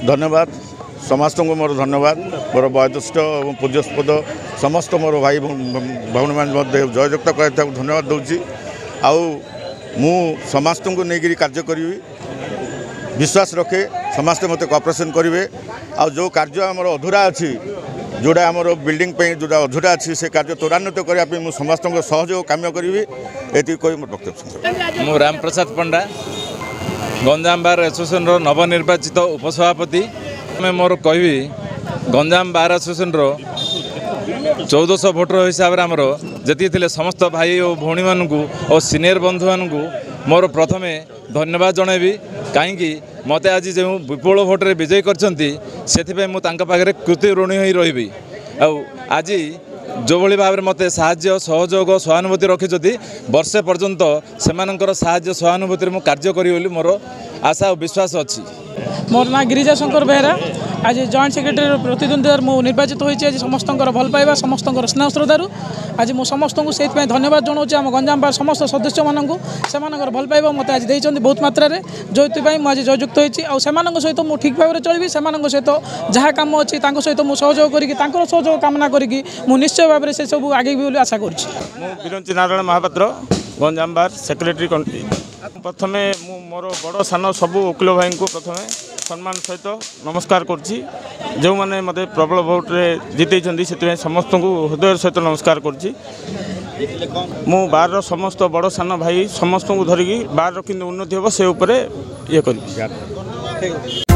धन्यवाद समस्त को मोर धन्यवाद मोर वयोज्येष्ठ और पूज्यस्पद समस्त मोर भाई भौणी मान जयजुक्त कर धन्यवाद दूसरी आउ मु समस्त को लेकर कार्य करी विश्वास रखे समस्त मत कोऑपरेशन करेंगे आ जो कार्य आमर अधूरा अच्छी जोड़ा आमर बिल्डिंग जोड़ा अधूरा अच्छी से कार्य त्वरान्वित करने मुझे समस्त सहयोग काम करी ये कोई मोर वक्तव्य मु राम प्रसाद पंडा गंजाम बार एसोसिएशन नवनिर्वाचित उपसभापति मैं मोर कहबी गंजाम बार एसोसिएशन 1400 भोटर हिसाब से आमर जी थे समस्त भाई और भौणी मानू और सीनियर बंधु मानू मोर प्रथमे धन्यवाद जनइबी कहीं मते आज जो विपुल भोटर विजयी करते मुझे कृति ऋणी हो रही आज जो भली भाव में मते साहाय्य सहयोग सहानुभूति रखी वर्षे पर्यंत से साहाय्य सहानुभूति मु कार्य करी मोर आशा और विश्वास अच्छी। मोर ना गिरिजा शंकर बेहरा आज जॉइंट सेक्रेटरी प्रतिद्वंद्वी मु निर्वाचित होती आज समस्त भल पाइबा समस्त स्नेह श्रद्धारू आज मु समस्त को से धन्यवाद जनाऊँ आम गंजाम बार समस्त सदस्य मानू से भल पाइबा मत आज देते बहुत मात्रा जो मुझे जययुक्त होती सहित मुझे ठीक भाव में चलि से सहित जहाँ कम अच्छी सहित मुझे सहयोग कर सहयोग कामना करी निश्चय भाव में से सब आगे भी आशा कर नारायण महापात्र गंजाम बार सेक्रेटरी प्रथमे मोर बड़ सान सबू वकिल भाई को प्रथमे सम्मान सहित नमस्कार करुच्ची जो मैंने मत प्रबल भोट्रे जितने से समस्त को हृदय सहित नमस्कार करुच्ची मु बार समस्त बड़ सान भाई समस्त को धरिकी बार कि उन्नति हे से ये कर।